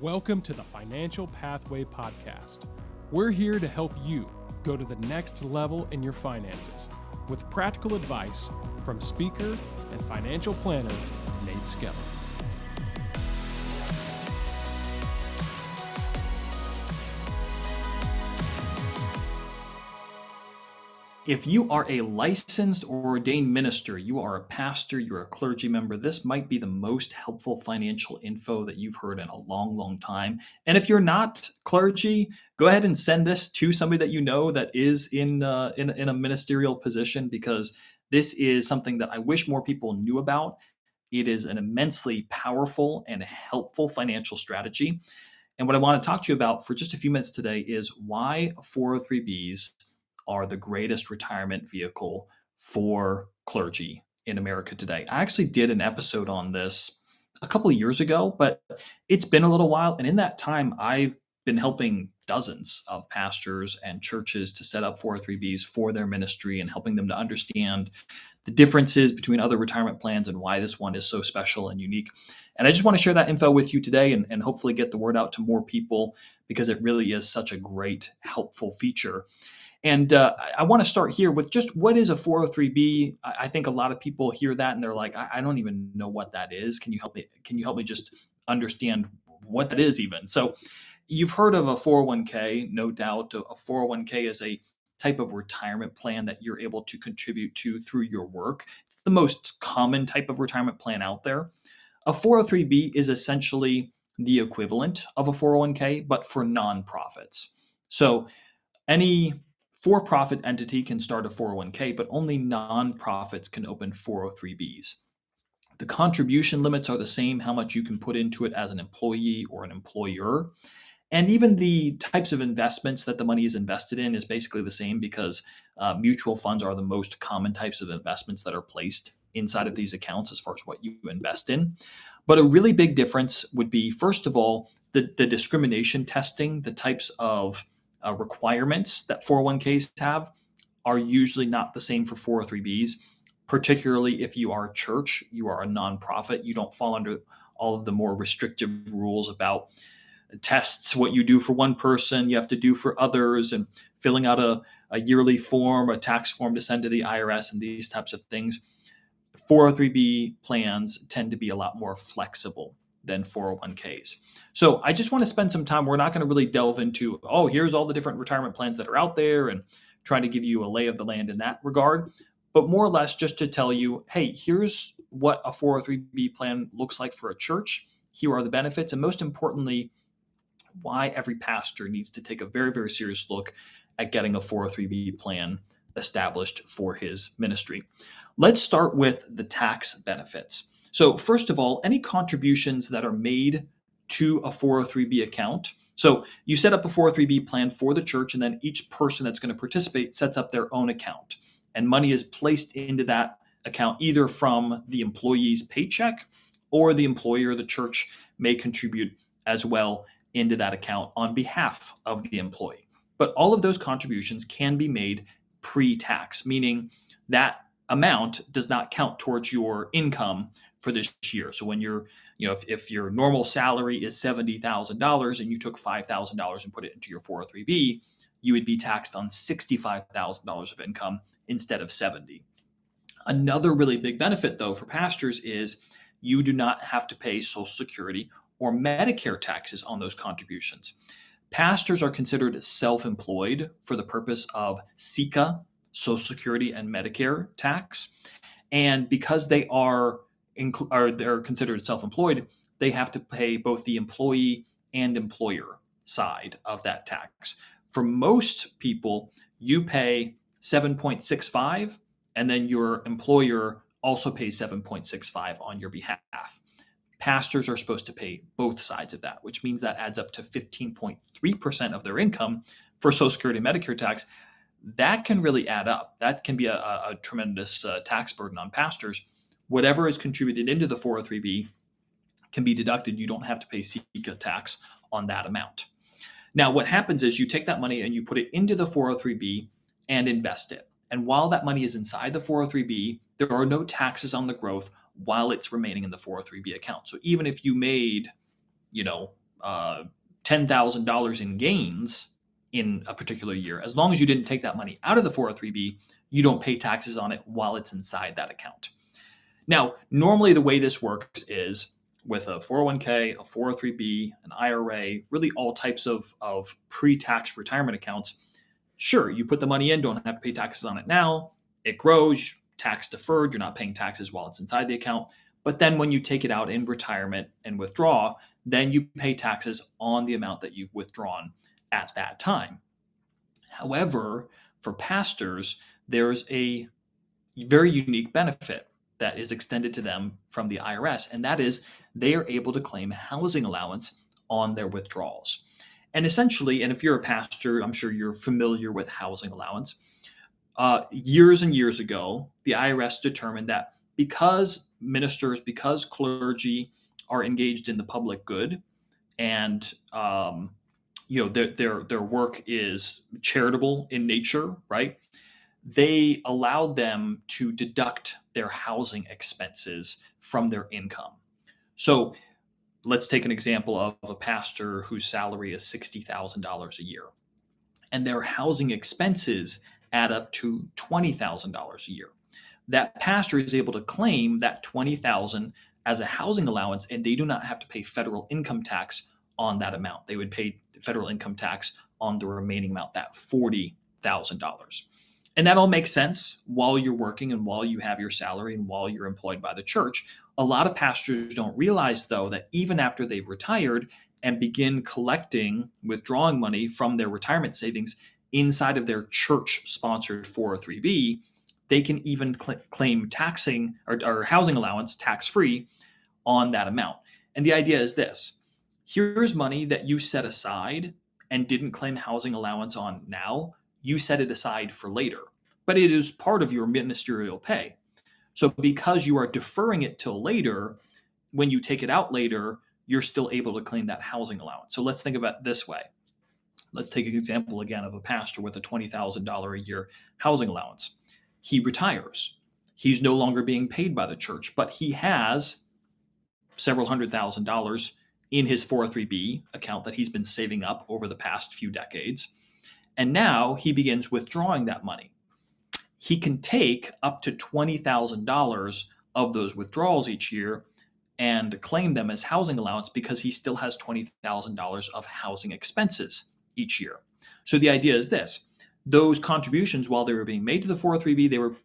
Welcome to the Financial Pathway Podcast. We're here to help you go to the next level in your finances with practical advice from speaker and financial planner Nate Skelly. If you are a licensed or ordained minister, you are a pastor, you're a clergy member, this might be the most helpful financial info that you've heard in a long, long time. And if you're not clergy, go ahead and send this to somebody that you know that is in a ministerial position, because this is something that I wish more people knew about. It is an immensely powerful and helpful financial strategy. And what I want to talk to you about for just a few minutes today is why 403Bs are the greatest retirement vehicle for clergy in America today. I actually did an episode on this a couple of years ago, but it's been a little while. And in that time, I've been helping dozens of pastors and churches to set up 403Bs for their ministry and helping them to understand the differences between other retirement plans and why this one is so special and unique. And I just want to share that info with you today and hopefully get the word out to more people, because it really is such a great, helpful feature. And I want to start here with just what is a 403B. I think a lot of people hear that and they're like, I don't even know what that is. Can you help me? Can you help me just understand what that is even? So you've heard of a 401k, no doubt. A 401k is a type of retirement plan that you're able to contribute to through your work. It's the most common type of retirement plan out there. A 403B is essentially the equivalent of a 401k, but for nonprofits. So any for-profit entity can start a 401k, but only nonprofits can open 403Bs. The contribution limits are the same, how much you can put into it as an employee or an employer. And even the types of investments that the money is invested in is basically the same, because mutual funds are the most common types of investments that are placed inside of these accounts as far as what you invest in. But a really big difference would be, first of all, the discrimination testing. The types of requirements that 401ks have are usually not the same for 403Bs, particularly if you are a church, you are a nonprofit, you don't fall under all of the more restrictive rules about tests. What you do for one person, you have to do for others, and filling out a yearly form, a tax form to send to the IRS, and these types of things. 403B plans tend to be a lot more flexible than 401ks. So I just want to spend some time. We're not going to really delve into, here's all the different retirement plans that are out there and trying to give you a lay of the land in that regard, but more or less just to tell you, hey, here's what a 403B plan looks like for a church. Here are the benefits. And most importantly, why every pastor needs to take a very, very serious look at getting a 403B plan established for his ministry. Let's start with the tax benefits. So first of all, any contributions that are made to a 403B account. So you set up a 403B plan for the church, and then each person that's going to participate sets up their own account. And money is placed into that account either from the employee's paycheck, or the employer or the church may contribute as well into that account on behalf of the employee. But all of those contributions can be made pre-tax, meaning that amount does not count towards your income for this year. So when if your normal salary is $70,000 and you took $5,000 and put it into your 403B, you would be taxed on $65,000 of income instead of $70,000. Another really big benefit, though, for pastors is you do not have to pay Social Security or Medicare taxes on those contributions. Pastors are considered self-employed for the purpose of SECA, Social Security, and Medicare tax. And because they're considered self-employed, they have to pay both the employee and employer side of that tax. For most people, you pay 7.65, and then your employer also pays 7.65 on your behalf. Pastors are supposed to pay both sides of that, which means that adds up to 15.3% of their income for Social Security and Medicare tax. That can really add up. That can be a tremendous tax burden on pastors. Whatever is contributed into the 403B can be deducted. You don't have to pay SECA tax on that amount. Now, what happens is you take that money and you put it into the 403B and invest it. And while that money is inside the 403B, there are no taxes on the growth while it's remaining in the 403B account. So even if you made, $10,000 in gains in a particular year, as long as you didn't take that money out of the 403b, you don't pay taxes on it while it's inside that account. Now, normally the way this works is with a 401k, a 403b, an IRA, really all types of pre-tax retirement accounts. Sure, you put the money in, don't have to pay taxes on it now. It grows, tax deferred, you're not paying taxes while it's inside the account. But then when you take it out in retirement and withdraw, then you pay taxes on the amount that you've withdrawn at that time. However, for pastors, there's a very unique benefit that is extended to them from the IRS, and that is they are able to claim housing allowance on their withdrawals. And essentially, and if you're a pastor, I'm sure you're familiar with housing allowance. Years and years ago, the IRS determined that because ministers, because clergy are engaged in the public good, and their work is charitable in nature, right? They allowed them to deduct their housing expenses from their income. So let's take an example of a pastor whose salary is $60,000 a year, and their housing expenses add up to $20,000 a year. That pastor is able to claim that $20,000 as a housing allowance, and they do not have to pay federal income tax on that amount. They would pay federal income tax on the remaining amount, that $40,000. And that all makes sense while you're working and while you have your salary and while you're employed by the church. A lot of pastors don't realize, though, that even after they've retired and begin collecting, withdrawing money from their retirement savings inside of their church-sponsored 403b, they can even claim taxing or housing allowance tax-free on that amount. And the idea is this. Here's money that you set aside and didn't claim housing allowance on now. You set it aside for later, but it is part of your ministerial pay. So because you are deferring it till later, when you take it out later, you're still able to claim that housing allowance. So let's think about it this way. Let's take an example again of a pastor with a $20,000 a year housing allowance. He retires. He's no longer being paid by the church, but he has several $100,000 in his 403b account that he's been saving up over the past few decades. And now he begins withdrawing that money. He can take up to $20,000 of those withdrawals each year and claim them as housing allowance because he still has $20,000 of housing expenses each year. So the idea is this. Those contributions, while they were being made to the 403b, they were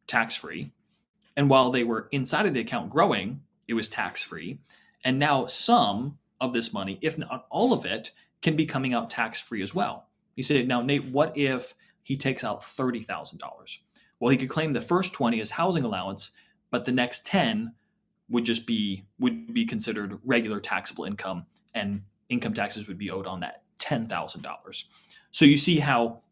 tax-free. And while they were inside of the account growing, it was tax-free. And now some of this money, if not all of it, can be coming out tax-free as well. You say, now, Nate, what if he takes out $30,000? Well, he could claim the first 20 as housing allowance, but the next 10 would be considered regular taxable income, and income taxes would be owed on that $10,000. So you see how,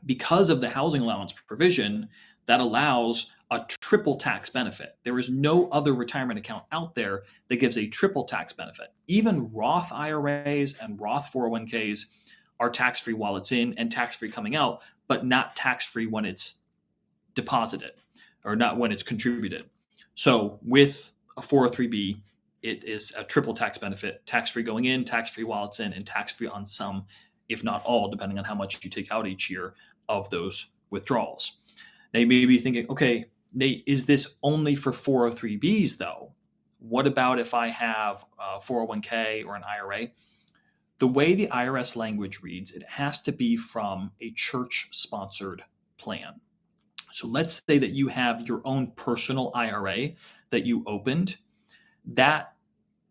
because of the housing allowance provision, that allows a triple tax benefit. There is no other retirement account out there that gives a triple tax benefit. Even Roth IRAs and Roth 401ks are tax-free while it's in and tax-free coming out, but not tax-free when it's deposited or not when it's contributed. So with a 403b, it is a triple tax benefit, tax-free going in, tax-free while it's in, and tax-free on some, if not all, depending on how much you take out each year of those withdrawals. Now you may be thinking, okay, Nate, is this only for 403bs though? What about if I have a 401k or an IRA? The way the IRS language reads, it has to be from a church-sponsored plan. So let's say that you have your own personal IRA that you opened. That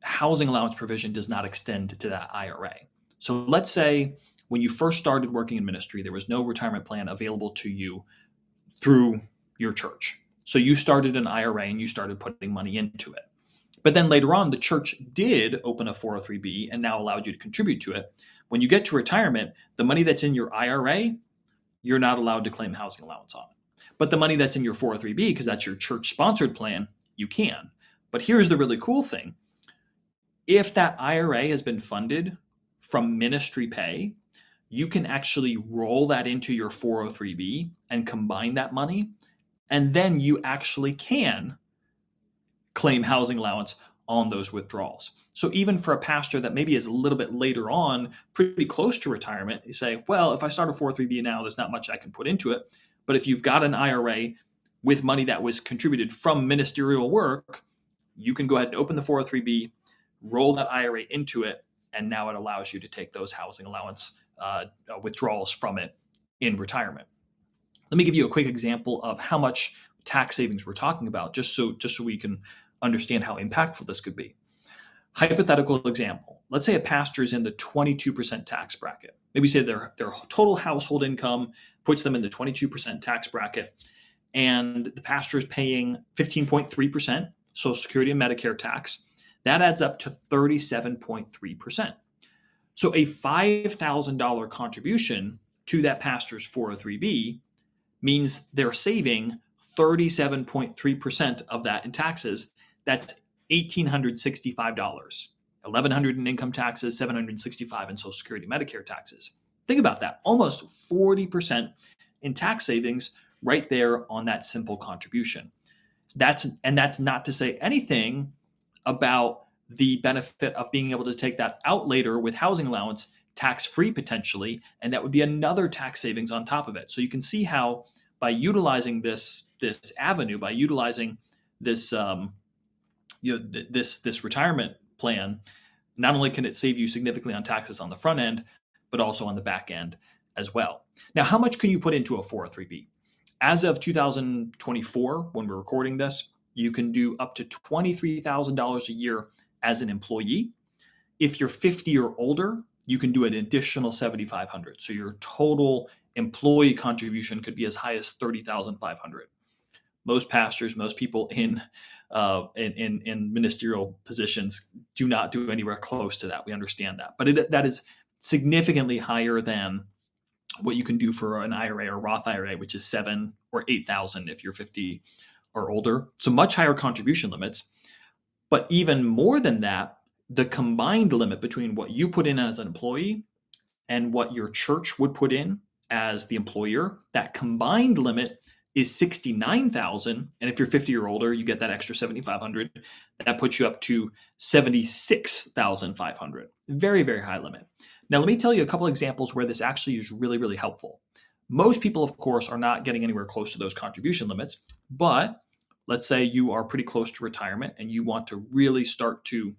housing allowance provision does not extend to that IRA. So let's say when you first started working in ministry, there was no retirement plan available to you through your church. So you started an IRA and you started putting money into it. But then later on, the church did open a 403b and now allowed you to contribute to it. When you get to retirement, the money that's in your IRA, you're not allowed to claim housing allowance on. But the money that's in your 403b, because that's your church-sponsored plan, you can. But here's the really cool thing. If that IRA has been funded from ministry pay, you can actually roll that into your 403b and combine that money, and then you actually can claim housing allowance on those withdrawals. So even for a pastor that maybe is a little bit later on, pretty close to retirement, you say, well, if I start a 403b now, there's not much I can put into it. But if you've got an IRA with money that was contributed from ministerial work, you can go ahead and open the 403b, roll that IRA into it, and now it allows you to take those housing allowance withdrawals from it in retirement. Let me give you a quick example of how much tax savings we're talking about, just so we can understand how impactful this could be. Hypothetical example. Let's say a pastor is in the 22% tax bracket. Maybe say their total household income puts them in the 22% tax bracket, and the pastor is paying 15.3% Social Security and Medicare tax. That adds up to 37.3%. So a $5,000 contribution to that pastor's 403b means they're saving 37.3% of that in taxes. That's $1,865. $1,100 in income taxes, $765 in Social Security Medicare taxes. Think about that. Almost 40% in tax savings right there on that simple contribution. That's not to say anything about the benefit of being able to take that out later with housing allowance, tax-free potentially, and that would be another tax savings on top of it. So you can see how by utilizing this avenue, by utilizing this this retirement plan, not only can it save you significantly on taxes on the front end, but also on the back end as well. Now, how much can you put into a 403b? As of 2024, when we're recording this, you can do up to $23,000 a year as an employee. If you're 50 or older, you can do an additional $7,500. So your total employee contribution could be as high as $30,500. Most pastors, most people in ministerial positions do not do anywhere close to that. We understand that, but that is significantly higher than what you can do for an IRA or Roth IRA, which is $7,000 or $8,000 if you're 50 or older. So much higher contribution limits. But even more than that, the combined limit between what you put in as an employee and what your church would put in as the employer, that combined limit is $69,000. And if you're 50 or older, you get that extra $7,500. That puts you up to $76,500. Very, very high limit. Now, let me tell you a couple examples where this actually is really, really helpful. Most people, of course, are not getting anywhere close to those contribution limits, but let's say you are pretty close to retirement and you want to really start to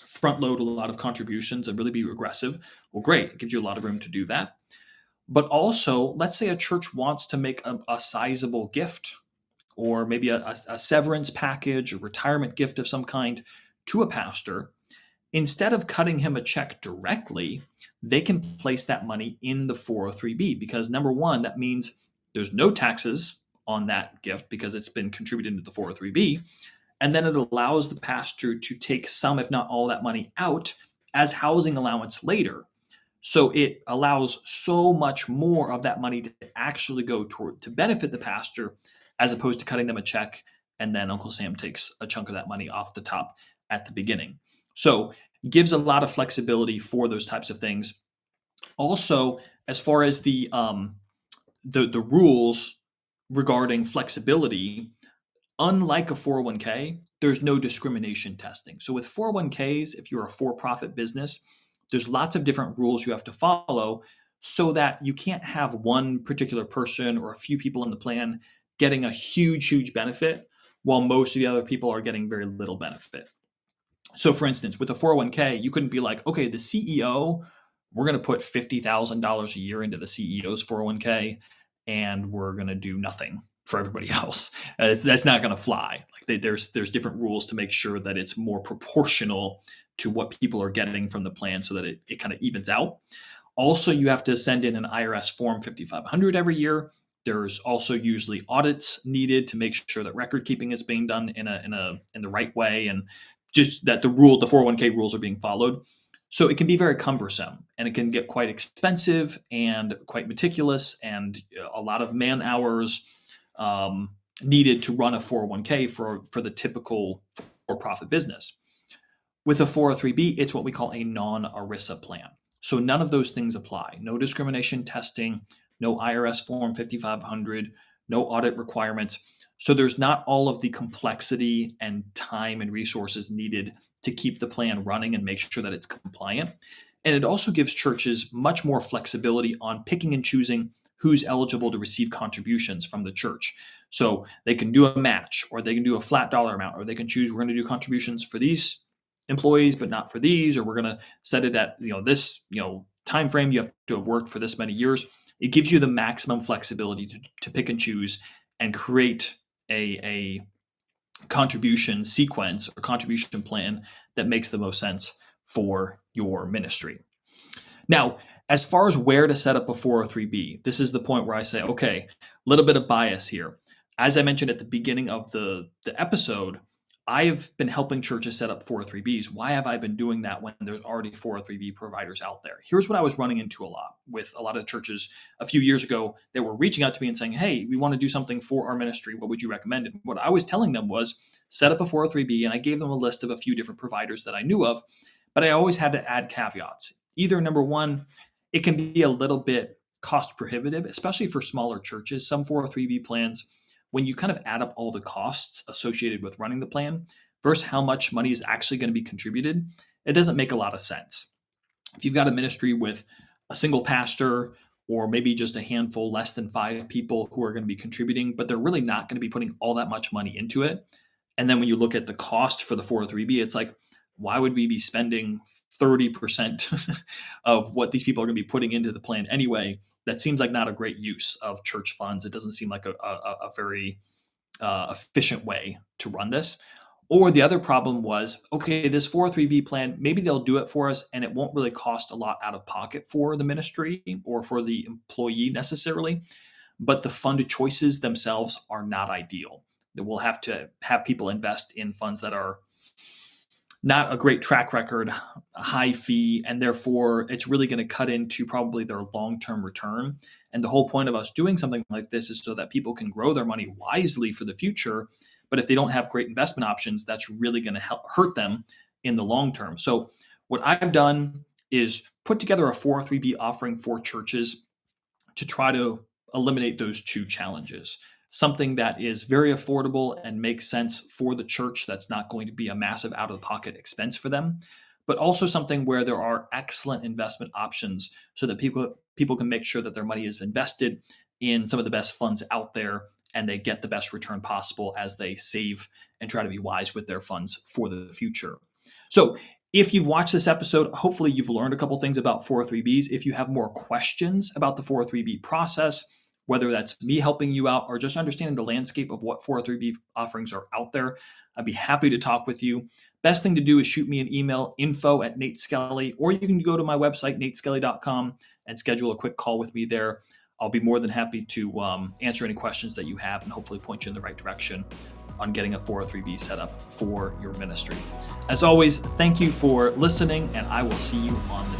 front load a lot of contributions and really be aggressive. Well, great. It gives you a lot of room to do that. But also, let's say a church wants to make a sizable gift or maybe a severance package, a retirement gift of some kind to a pastor. Instead of cutting him a check directly, they can place that money in the 403b because number one, that means there's no taxes on that gift because it's been contributed into the 403b. And then it allows the pastor to take some, if not all, that money out as housing allowance later. So it allows so much more of that money to actually go to benefit the pastor as opposed to cutting them a check and then Uncle Sam takes a chunk of that money off the top at the beginning. So it gives a lot of flexibility for those types of things. Also, as far as the rules regarding flexibility, unlike a 401k, there's no discrimination testing. So with 401ks, if you're a for-profit business, there's lots of different rules you have to follow so that you can't have one particular person or a few people in the plan getting a huge, huge benefit while most of the other people are getting very little benefit. So for instance, with a 401k, you couldn't be like, okay, the CEO, we're going to put $50,000 a year into the CEO's 401k and we're going to do nothing for everybody else. That's not going to fly. Like there's different rules to make sure that it's more proportional to what people are getting from the plan so that it kind of evens out. Also, you have to send in an IRS form 5500 every year. There's also usually audits needed to make sure that record keeping is being done in the right way and just that the 401k rules are being followed. So it can be very cumbersome and it can get quite expensive and quite meticulous and a lot of man hours needed to run a 401k for the typical for-profit business. With a 403b, it's what we call a non-ERISA plan. So none of those things apply. No discrimination testing, no IRS form 5500, no audit requirements. So there's not all of the complexity and time and resources needed to keep the plan running and make sure that it's compliant. And it also gives churches much more flexibility on picking and choosing who's eligible to receive contributions from the church. So they can do a match, or they can do a flat dollar amount, or they can choose, we're going to do contributions for these employees but not for these, or we're going to set it at this time frame, you have to have worked for this many years. It gives you the maximum flexibility to pick and choose and create a contribution sequence or contribution plan that makes the most sense for your ministry. Now, as far as where to set up a 403b, this is the point where I say, okay, a little bit of bias here. As I mentioned at the beginning of the episode, I've been helping churches set up 403bs. Why have I been doing that when there's already 403b providers out there? Here's what I was running into a lot with a lot of churches a few years ago that were reaching out to me and saying, hey, we want to do something for our ministry. What would you recommend? And what I was telling them was set up a 403b, and I gave them a list of a few different providers that I knew of, but I always had to add caveats. Either number one, it can be a little bit cost prohibitive, especially for smaller churches. Some 403b plans, when you kind of add up all the costs associated with running the plan versus how much money is actually going to be contributed, it doesn't make a lot of sense. If you've got a ministry with a single pastor, or maybe just a handful, less than 5 people who are going to be contributing, but they're really not going to be putting all that much money into it. And then when you look at the cost for the 403b, it's like, why would we be spending 30% of what these people are going to be putting into the plan anyway? That seems like not a great use of church funds. It doesn't seem like a very efficient way to run this. Or the other problem was, okay, this 403b plan, maybe they'll do it for us and it won't really cost a lot out of pocket for the ministry or for the employee necessarily, but the fund choices themselves are not ideal. That we'll have to have people invest in funds that are not a great track record, a high fee, and therefore it's really going to cut into probably their long-term return. And the whole point of us doing something like this is so that people can grow their money wisely for the future. But if they don't have great investment options, that's really going to hurt them in the long term. So what I've done is put together a 403b offering for churches to try to eliminate those two challenges. Something that is very affordable and makes sense for the church, that's not going to be a massive out-of-pocket expense for them, but also something where there are excellent investment options so that people can make sure that their money is invested in some of the best funds out there and they get the best return possible as they save and try to be wise with their funds for the future. So if you've watched this episode, hopefully you've learned a couple things about 403bs. If you have more questions about the 403b process, whether that's me helping you out or just understanding the landscape of what 403b offerings are out there, I'd be happy to talk with you. Best thing to do is shoot me an email, info@nateskelly, or you can go to my website, nateskelly.com, and schedule a quick call with me there. I'll be more than happy to answer any questions that you have and hopefully point you in the right direction on getting a 403b set up for your ministry. As always, thank you for listening, and I will see you on the